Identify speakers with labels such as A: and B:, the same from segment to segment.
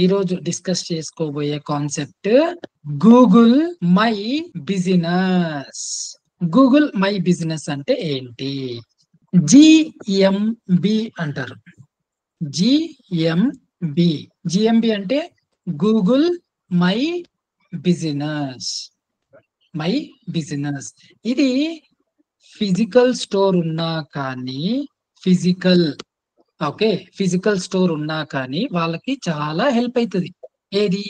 A: ఈరోజు డిస్కస్ చేసుకోబోయే concept Google my business. Google my business అంటే ఏంటి? జిఎంబి అంటారు. జిఎంబి జిఎంబి అంటే Google my business. My business ఇది ఫిజికల్ స్టోర్ ఉన్నా కానీ ఫిజికల్ స్టోర్ ఉన్నా కానీ వాళ్ళకి చాలా హెల్ప్ అవుతుంది. ఏది?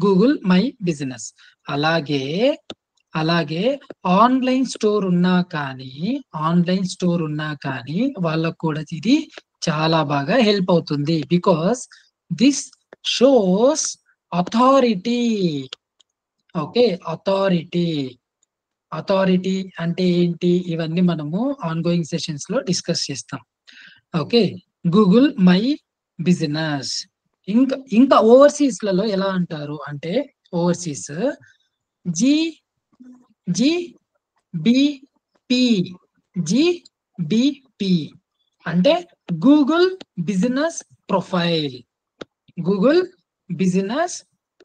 A: Google my business. అలాగే ఆన్లైన్ స్టోర్ ఉన్నా కానీ వాళ్ళకు కూడా ఇది చాలా బాగా హెల్ప్ అవుతుంది. Because this shows authority. Okay, authority అంటే ఏంటి? ఇవన్నీ మనము ఆన్గోయింగ్ సెషన్స్ లో డిస్కస్ చేస్తాం. Okay, Google my business. ఇంకా ఓవర్సీస్ లలో ఎలా అంటారు అంటే ఓవర్సీస్ జి జిబిపి జిబిపి అంటే Google business profile. Google business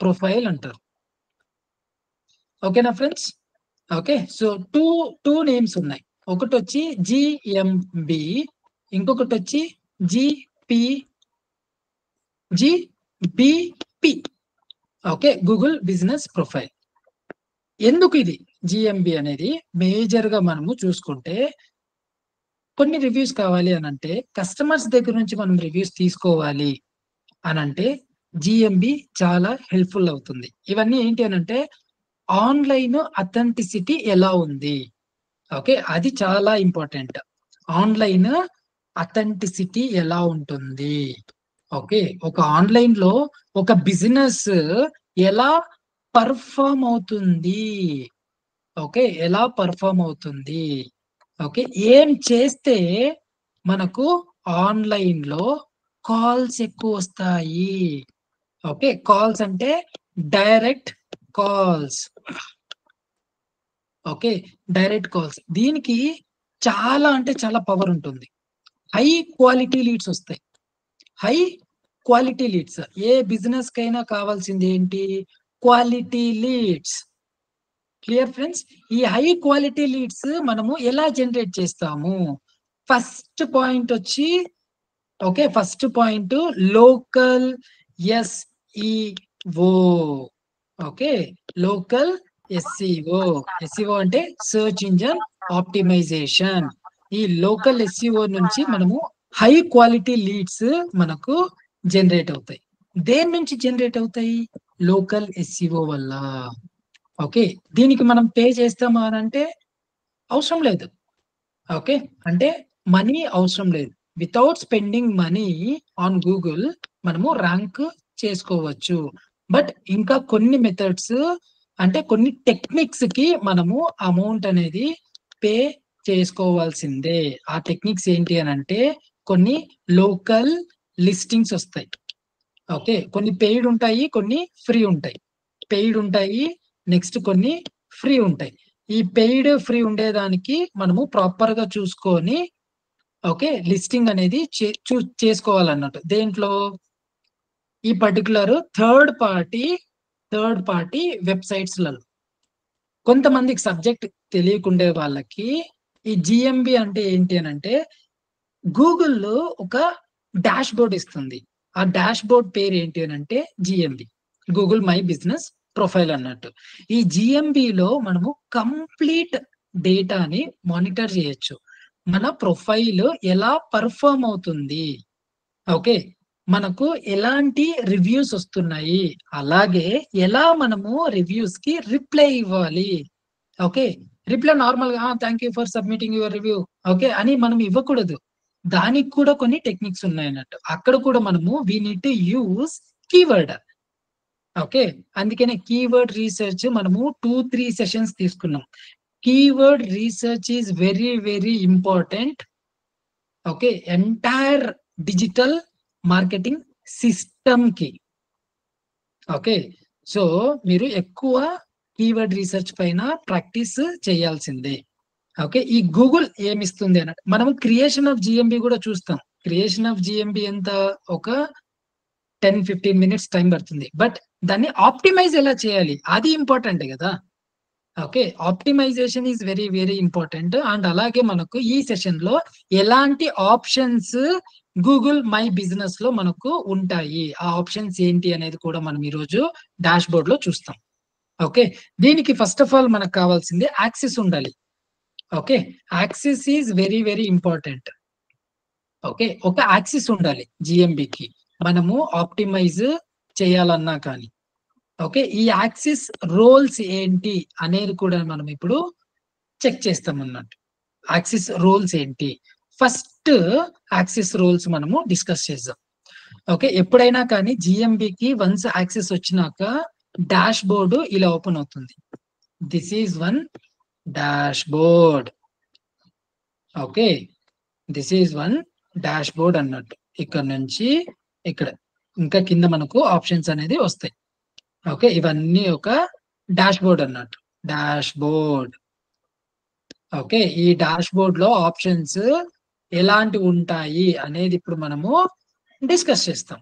A: profile అంటారు. ఓకేనా friends? Okay, so two names ఉన్నాయి. ఒకటి వచ్చి జిఎంబి, ఇంకొకటి వచ్చి జిబిపి. Okay, Google business profile. ఎందుకు ఇది జిఎంబి అనేది? మేజర్ గా మనము చూసుకుంటే కొన్ని రివ్యూస్ కావాలి అని అంటే, కస్టమర్స్ దగ్గర నుంచి మనం రివ్యూస్ తీసుకోవాలి అని అంటే జిఎంబి చాలా హెల్ప్ఫుల్ అవుతుంది. ఇవన్నీ ఏంటి అని అంటే ఆన్లైన్ అథెంటిసిటీ ఎలా ఉంది. ఓకే, అది చాలా ఇంపార్టెంట్. ఆన్లైన్ అథెంటిసిటీ ఎలా ఉంటుంది. ఓకే, ఒక ఆన్లైన్ లో ఒక బిజినెస్ ఎలా పర్ఫామ్ అవుతుంది. ఓకే, ఎలా పర్ఫామ్ అవుతుంది. ఓకే, ఏం చేస్తే మనకు ఆన్లైన్ లో కాల్స్ ఎక్కువ వస్తాయి. ఓకే, కాల్స్ అంటే direct calls. Okay, direct calls. దీనికి చాలా అంటే చాలా పవర్ ఉంటుంది. హై క్వాలిటీ లీడ్స్ వస్తాయి. హై క్వాలిటీ లీడ్స్ ఏ బిజినెస్ కైనా కావాల్సింది ఏంటి? Quality leads. Clear friends? ఈ హై క్వాలిటీ లీడ్స్ మనము ఎలా జనరేట్ చేస్తాము? ఫస్ట్ పాయింట్ వచ్చి local SEO. Okay, local SEO అంటే సర్చ్ ఇంజన్ ఆప్టిమైజేషన్. ఈ లోకల్ ఎస్ఈఓ నుంచి మనము హై క్వాలిటీ లీడ్స్ మనకు జనరేట్ అవుతాయి. దేని నుంచి జనరేట్ అవుతాయి? లోకల్ ఎస్ఈఓ వల్ల. ఓకే, దీనికి మనం పే చేస్తామా అని అంటే అవసరం లేదు. ఓకే, అంటే మనీ అవసరం లేదు. Without spending money on Google మనము ర్యాంక్ చేసుకోవచ్చు. బట్ ఇంకా కొన్ని మెథడ్స్ అంటే కొన్ని టెక్నిక్స్ కి మనము అమౌంట్ అనేది పే చేసుకోవాల్సిందే. ఆ టెక్నిక్స్ ఏంటి అని అంటే కొన్ని లోకల్ లిస్టింగ్స్ వస్తాయి. ఓకే, కొన్ని పెయిడ్ ఉంటాయి, కొన్ని ఫ్రీ ఉంటాయి. పెయిడ్ ఉంటాయి, నెక్స్ట్ కొన్ని ఫ్రీ ఉంటాయి. ఈ పెయిడ్ ఫ్రీ ఉండేదానికి మనము ప్రాపర్ గా చూసుకొని ఓకే లిస్టింగ్ అనేది చేసుకోవాలన్నట్టు. దేంట్లో? ఈ పర్టికులర్ థర్డ్ పార్టీ వెబ్సైట్స్ లలో. కొంతమందికి సబ్జెక్ట్ తెలియకుండే వాళ్ళకి ఈ జిఎంబి అంటే ఏంటి అని అంటే గూగుల్లో ఒక డాష్ బోర్డ్ ఇస్తుంది. ఆ డాష్ బోర్డ్ పేరు ఏంటి అని అంటే GMB, Google my business profile అన్నట్టు. ఈ జిఎంబిలో మనము కంప్లీట్ డేటాని మానిటర్ చేయొచ్చు. మన ప్రొఫైల్ ఎలా పర్ఫామ్ అవుతుంది. ఓకే, మనకు ఎలాంటి రివ్యూస్ వస్తున్నాయి, అలాగే ఎలా మనము రివ్యూస్ కి రిప్లై ఇవ్వాలి. ఓకే, రిప్లై నార్మల్ గా thank you for submitting your review okay అని మనం ఇవ్వకూడదు. దానికి కూడా కొన్ని టెక్నిక్స్ ఉన్నాయి అన్నట్టు. అక్కడ కూడా మనము we need to use keyword. Okay, అందుకనే కీవర్డ్ రీసెర్చ్ మనము 2-3 సెషన్స్ తీసుకున్నాం. Keyword research is very very important. Okay, entire digital marketing system కి. ఓకే, సో మీరు ఎక్కువ కీవర్డ్ రీసెర్చ్ పైన ప్రాక్టీస్ చేయాల్సిందే. ఓకే, ఈ గూగుల్ ఏమిస్తుంది అన్నట్టు మనం క్రియేషన్ ఆఫ్ జిఎంబి కూడా చూస్తాం. క్రియేషన్ ఆఫ్ జిఎంబి ఎంత? ఒక 10-15 మినిట్స్ టైం పడుతుంది. బట్ దాన్ని ఆప్టిమైజ్ ఎలా చేయాలి అది ఇంపార్టెంట్ కదా. Okay, optimisation is very very important. And అలాగే మనకు ఈ సెషన్ లో ఎలాంటి ఆప్షన్స్ గూగుల్ మై బిజినెస్ లో మనకు ఉంటాయి, ఆ ఆప్షన్స్ ఏంటి అనేది కూడా మనం ఈరోజు డాష్ బోర్డ్ లో చూస్తాం. ఓకే, దీనికి ఫస్ట్ ఆఫ్ ఆల్ మనకు కావాల్సింది యాక్సెస్ ఉండాలి. Okay, access is very very important. Okay, ఒక యాక్సెస్ ఉండాలి జిఎంబికి మనము ఆప్టిమైజ్ చేయాలన్నా కానీ. ఓకే, ఈ యాక్సెస్ రోల్స్ ఏంటి అనేది కూడా మనం ఇప్పుడు చెక్ చేస్తాం అన్నట్టు. యాక్సెస్ రోల్స్ ఏంటి, ఫస్ట్ యాక్సెస్ రోల్స్ మనము డిస్కస్ చేద్దాం. ఓకే, ఎప్పుడైనా కానీ జిఎంబికి వన్స్ యాక్సెస్ వచ్చినాక డాష్ బోర్డ్ ఇలా ఓపెన్ అవుతుంది. This is one dash board. Okay, this is one dash board అన్నట్టు. ఇక్కడ నుంచి ఇక్కడ ఇంకా కింద మనకు ఆప్షన్స్ అనేది వస్తాయి. ఓకే, ఇవన్నీ ఒక డాష్ బోర్డ్ అన్నట్టు, డాష్ బోర్డ్. ఓకే, ఈ డాష్ బోర్డ్ లో ఆప్షన్స్ ఎలాంటి ఉంటాయి అనేది ఇప్పుడు మనము డిస్కస్ చేస్తాం.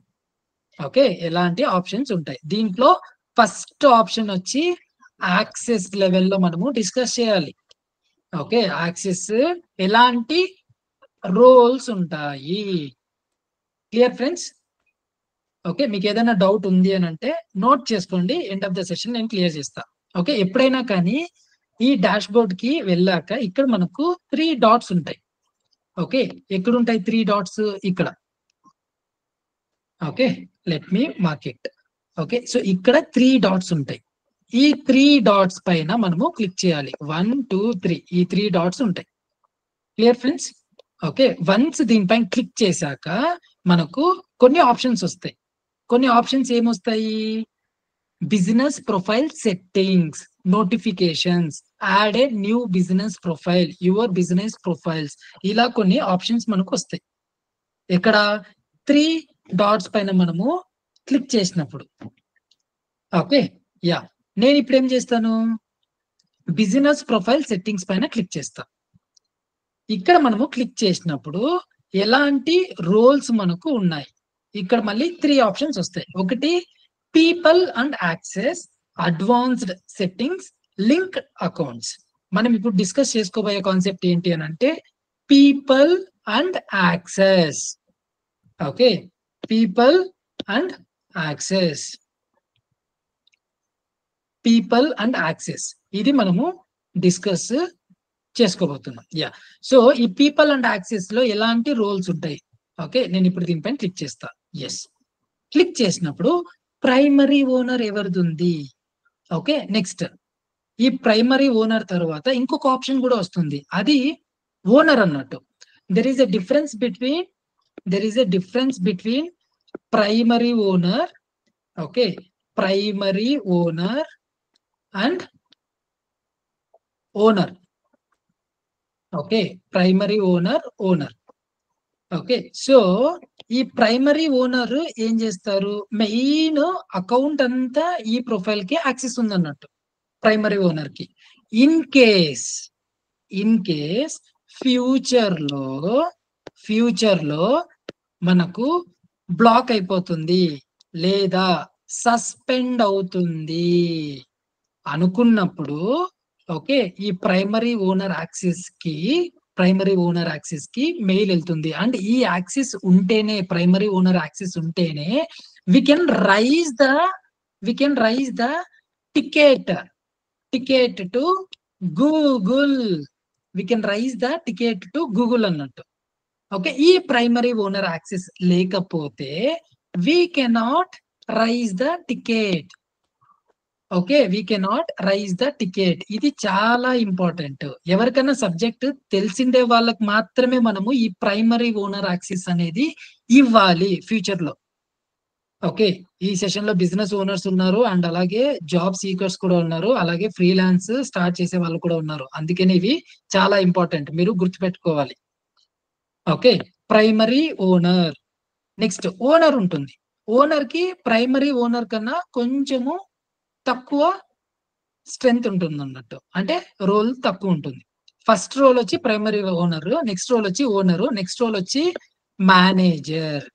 A: ఓకే, ఎలాంటి ఆప్షన్స్ ఉంటాయి దీంట్లో. ఫస్ట్ ఆప్షన్ వచ్చి యాక్సెస్ లెవెల్లో మనము డిస్కస్ చేయాలి. ఓకే, యాక్సెస్ ఎలాంటి రోల్స్ ఉంటాయి. Clear friends? ఓకే, మీకు ఏదైనా డౌట్ ఉంది అని అంటే నోట్ చేసుకోండి, ఎండ్ ఆఫ్ ద సెషన్ నేను క్లియర్ చేస్తా. ఓకే, ఎప్పుడైనా కానీ ఈ డాష్ బోర్డ్ కి వెళ్ళాక ఇక్కడ మనకు 3 డాట్స్ ఉంటాయి. ఓకే, ఎక్కడ ఉంటాయి 3 డాట్స్? ఇక్కడ. Okay, let me mark it. Okay, so ఇక్కడ 3 డాట్స్ ఉంటాయి. ఈ 3 డాట్స్ పైన మనము క్లిక్ చేయాలి. 1 2 3 ఈ 3 డాట్స్ ఉంటాయి. Clear friends? ఓకే, వన్స్ దీనిపైన క్లిక్ చేశాక మనకు కొన్ని ఆప్షన్స్ వస్తాయి. కొన్ని ఆప్షన్స్ ఏమొస్తాయి? Business profile settings, notifications, add a new business profile, your business profiles, ఇలా కొన్ని ఆప్షన్స్ మనకు వస్తాయి. ఇక్కడ 3 డాట్స్ పైన మనము క్లిక్ చేసినప్పుడు. ఓకే, యా, నేను ఇప్పుడు ఏం చేస్తాను, బిజినెస్ ప్రొఫైల్ సెట్టింగ్స్ పైన క్లిక్ చేస్తా. ఇక్కడ మనము క్లిక్ చేసినప్పుడు ఎలాంటి రోల్స్ మనకు ఉన్నాయి, ఇక్కడ మళ్ళీ 3 ఆప్షన్స్ వస్తాయి. ఒకటి people and access, advanced settings, link accounts. మనం ఇప్పుడు డిస్కస్ చేసుకోబోయే కాన్సెప్ట్ ఏంటి అని అంటే people and access. Okay, people and access, people and access ఇది మనము డిస్కస్ చేసుకోబోతున్నాం. యా, సో ఈ పీపుల్ అండ్ యాక్సెస్ లో ఎలాంటి రోల్స్ ఉంటాయి. ఓకే, నేను ఇప్పుడు దీనిపైన క్లిక్ చేస్తా. ఎస్, క్లిక్ చేసినప్పుడు ప్రైమరీ ఓనర్ ఎవరిది ఉంది. ఓకే, నెక్స్ట్ ఈ ప్రైమరీ ఓనర్ తర్వాత ఇంకొక ఆప్షన్ కూడా వస్తుంది, అది ఓనర్ అన్నట్టు. There is a difference between primary owner, okay, primary owner and owner. Okay, primary owner, owner. Okay, so ఈ ప్రైమరీ ఓనర్ ఏం చేస్తారు, మెయిన్ అకౌంట్ అంతా ఈ ప్రొఫైల్ కి యాక్సెస్ ఉంది అన్నట్టు ప్రైమరీ ఓనర్ కి. ఇన్ కేస్ ఫ్యూచర్ లో మనకు బ్లాక్ అయిపోతుంది లేదా సస్పెండ్ అవుతుంది అనుకున్నప్పుడు, ఓకే, ఈ ప్రైమరీ ఓనర్ యాక్సెస్ కి మెయిల్ వెళ్తుంది. అండ్ ఈ యాక్సెస్ ఉంటేనే, ప్రైమరీ ఓనర్ యాక్సెస్ ఉంటేనే we can raise the ticket to Google. We can raise the ticket to Google అన్నట్టు. ఓకే, ఈ ప్రైమరీ ఓనర్ యాక్సెస్ లేకపోతే we cannot raise the ticket. Okay, we cannot raise the ticket. ఇది చాలా important. ఎవరికైనా subject తెలిసిందే వాళ్ళకి మాత్రమే మనము ఈ ప్రైమరీ ఓనర్ యాక్సెస్ అనేది ఇవ్వాలి ఫ్యూచర్ లో. ఓకే, ఈ సెషన్ లో బిజినెస్ ఓనర్స్ ఉన్నారు అండ్ అలాగే జాబ్ సీకర్స్ కూడా ఉన్నారు, అలాగే ఫ్రీలాన్స్ స్టార్ట్ చేసే వాళ్ళు కూడా ఉన్నారు. అందుకని ఇవి చాలా ఇంపార్టెంట్, మీరు గుర్తుపెట్టుకోవాలి. Okay, primary owner. Next owner ఉంటుంది. ఓనర్ కి ప్రైమరీ ఓనర్ కన్నా కొంచెము తక్కువ స్ట్రెంగ్త్ ఉంటుంది అన్నట్టు, అంటే రోల్ తక్కువ ఉంటుంది. ఫస్ట్ రోల్ వచ్చి ప్రైమరీ ఓనర్, నెక్స్ట్ రోల్ వచ్చి ఓనరు, నెక్స్ట్ రోల్ వచ్చి మేనేజర్.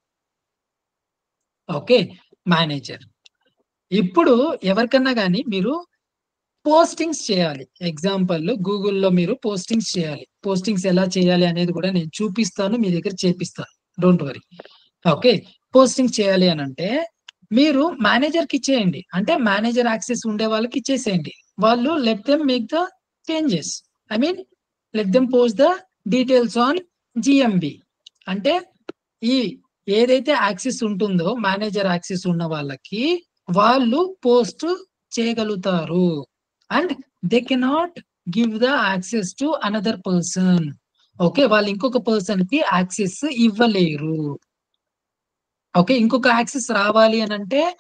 A: ఓకే. మేనేజర్. ఇప్పుడు ఎవరికన్నా గాని మీరు పోస్టింగ్స్ చేయాలి. ఎగ్జాంపుల్ గూగుల్‌లో మీరు పోస్టింగ్స్ చేయాలి. పోస్టింగ్స్ ఎలా చేయాలి అనేది కూడా నేను చూపిస్తాను. మీ దగ్గర చేపిస్తాను. Don't worry. ఓకే. పోస్టింగ్స్ చేయాలి అనంటే మీరు మేనేజర్‌కి ఇచ్చేయండి. అంటే మేనేజర్ యాక్సెస్ ఉండే వాళ్ళకి ఇచ్చేసేయండి. వాళ్ళు let them make the changes. I mean let them post the details on GMB. అంటే ఈ ఏదైతే యాక్సెస్ ఉంటుందో మేనేజర్ యాక్సెస్ ఉన్న వాళ్ళకి వాళ్ళు పోస్ట్ చేయగలుగుతారు. And they cannot give the access to another person. Okay. వాళ్ళు ఇంకొక పర్సన్ కి యాక్సెస్ ఇవ్వలేరు. ఓకే. ఇంకొక యాక్సెస్ రావాలి అనంటే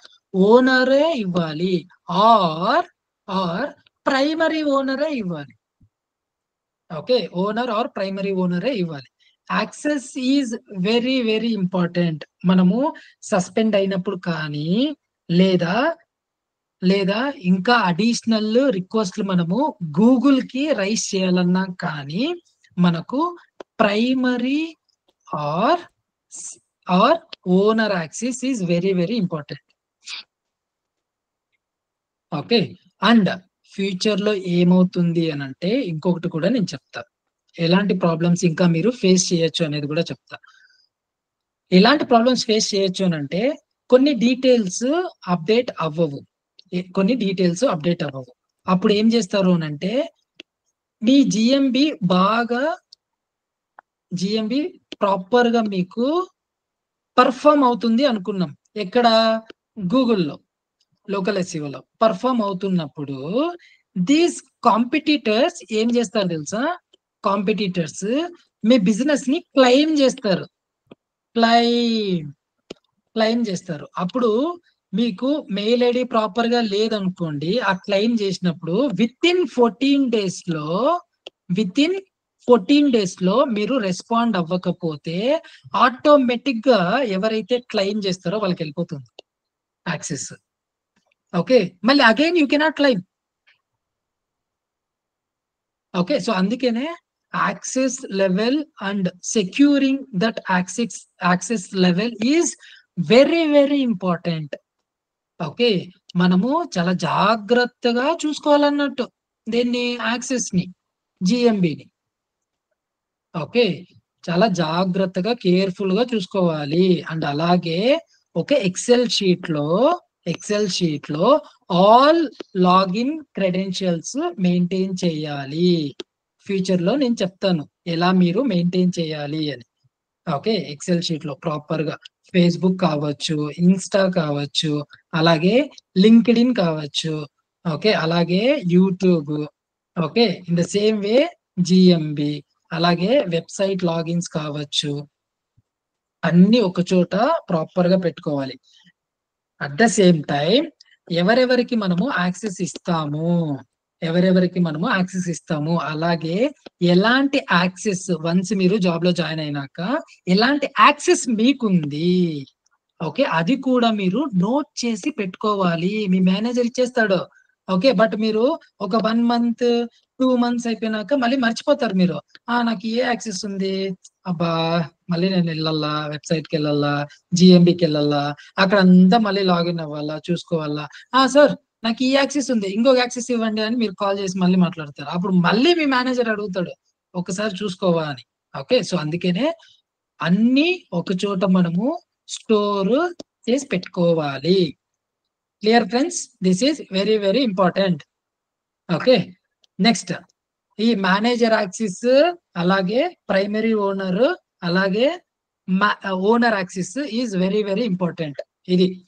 A: ఓనరే ఇవ్వాలి. ఆర్ ఆర్ ప్రైమరీ ఓనరే ఇవ్వాలి. ఓకే. ఓనర్ ఆర్ ప్రైమరీ ఓనరే ఇవ్వాలి. Access is very, very important. మనము సస్పెండ్ అయినప్పుడు కానీ, లేదా, లేదా ఇంకా అడిషనల్ రిక్వెస్ట్‌లు మనము గూగుల్‌కి రైజ్ చేయాలన్నా కానీ, మనకు ప్రైమరీ ఆర్ స్ or owner access is very, very important. Okay. And ఫ్యూచర్‌లో ఏమవుతుంది అనంటే ఇంకొకటి కూడా నేను చెప్తా. ఎలాంటి ప్రాబ్లమ్స్ ఇంకా మీరు ఫేస్ చేయొచ్చు అనేది కూడా చెప్తా. ఎలాంటి ప్రాబ్లమ్స్ ఫేస్ చేయొచ్చు అనంటే కొన్ని డీటెయిల్స్ అప్డేట్ అవ్వవు. కొన్ని డీటెయిల్స్ అప్డేట్ అవ్వవు. అప్పుడు ఏం చేస్తారు అనంటే మీ బాగా జీఎంబీ ప్రాపర్‌గా మీకు పెర్ఫార్మ్ అవుతుంది అనుకున్నాం. ఎక్కడ? గూగుల్‌లో. లోకల్ ఎస్‌ఈఓలో పెర్ఫార్మ్ అవుతున్నప్పుడు దీస్ కాంపిటీటర్స్ ఏం చేస్తారు తెలుసా? కాంపిటీటర్స్ మీ బిజినెస్‌ని క్లెయిమ్ చేస్తారు. క్లెయిమ్, క్లెయిమ్ చేస్తారు. అప్పుడు మీకు మెయిల్ ఐడీ ప్రాపర్‌గా లేదనుకోండి. ఆ క్లెయిమ్ చేసినప్పుడు వితిన్ 14 డేస్‌లో మీరు రెస్పాండ్ అవ్వకపోతే ఆటోమేటిక్‌గా ఎవరైతే క్లెయిమ్ చేస్తారో వాళ్ళకెళ్ళిపోతుంది యాక్సెస్. ఓకే. మళ్ళీ again you cannot claim. Okay. So, అందుకనే access level and securing that access level is very, very important. Okay. మనము చాలా జాగ్రత్తగా చూసుకోవాలన్నట్టు దీన్ని యాక్సెస్‌ని, జీఎంబీని. ఓకే. చాలా జాగ్రత్తగా కేర్‌ఫుల్‌గా చూసుకోవాలి. అండ్ అలాగే ఒక ఎక్సెల్ షీట్‌లో ఆల్ లాగిన్ క్రెడెన్షియల్స్ మెయింటైన్ చేయాలి. ఫ్యూచర్‌లో నేను చెప్తాను. ఎలా మీరు మెయింటైన్ చేయాలి అని. ఓకే. ఎక్సెల్ షీట్‌లో ప్రాపర్‌గా ఫేస్‌బుక్ కావచ్చు, ఇన్‌స్టా కావచ్చు, అలాగే లింక్డ్ఇన్ కావచ్చు. ఓకే. అలాగే YouTube. Okay. In the same way GMB అలాగే వెబ్‌సైట్ లాగిన్స్ కావచ్చు. అన్నీ ఒక చోట ప్రాపర్‌గా పెట్టుకోవాలి. అట్ ద సేమ్ టైమ్ ఎవరెవరికి మనము యాక్సెస్ ఇస్తాము, అలాగే ఎలాంటి యాక్సెస్ వన్స్ మీరు జాబ్‌లో జాయిన్ అయినాక ఎలాంటి యాక్సెస్ మీకుంది. ఓకే. అది కూడా మీరు నోట్ చేసి పెట్టుకోవాలి. మీ మేనేజర్ ఇచ్చేస్తాడు. ఓకే. బట్ మీరు ఒక 1 మంత్, 2 మంత్స్ అయిపోయినాక మళ్ళీ మర్చిపోతారు మీరు. నాకు ఏ యాక్సెస్ ఉంది? అబ్బా! మళ్ళీ నేనెళ్ళాలా, వెబ్‌సైట్‌కెళ్ళాలా, జీఎంబీకెళ్ళాలా, అక్కడంతా మళ్ళీ లాగిన్ అవ్వాలా, చూసుకోవాలా. సార్ నాకు ఈ యాక్సెస్ ఉంది. ఇంకొక యాక్సెస్ ఇవ్వండి అని మీరు కాల్ చేసి మళ్ళీ మాట్లాడతారు. అప్పుడు మళ్ళీ మీ మేనేజర్ అడుగుతాడు. ఒక్కసారి చూసుకోవా అని. ఓకే. సో, అందుకనే అన్నీ ఒక చోట మనము స్టోర్ చేసి పెట్టుకోవాలి. Clear friends? This is very, very important. Okay. Next ఈ మేనేజర్ యాక్సెస్, అలాగే ప్రైమరీ ఓనర్, అలాగే owner access is very, very important. ఇది.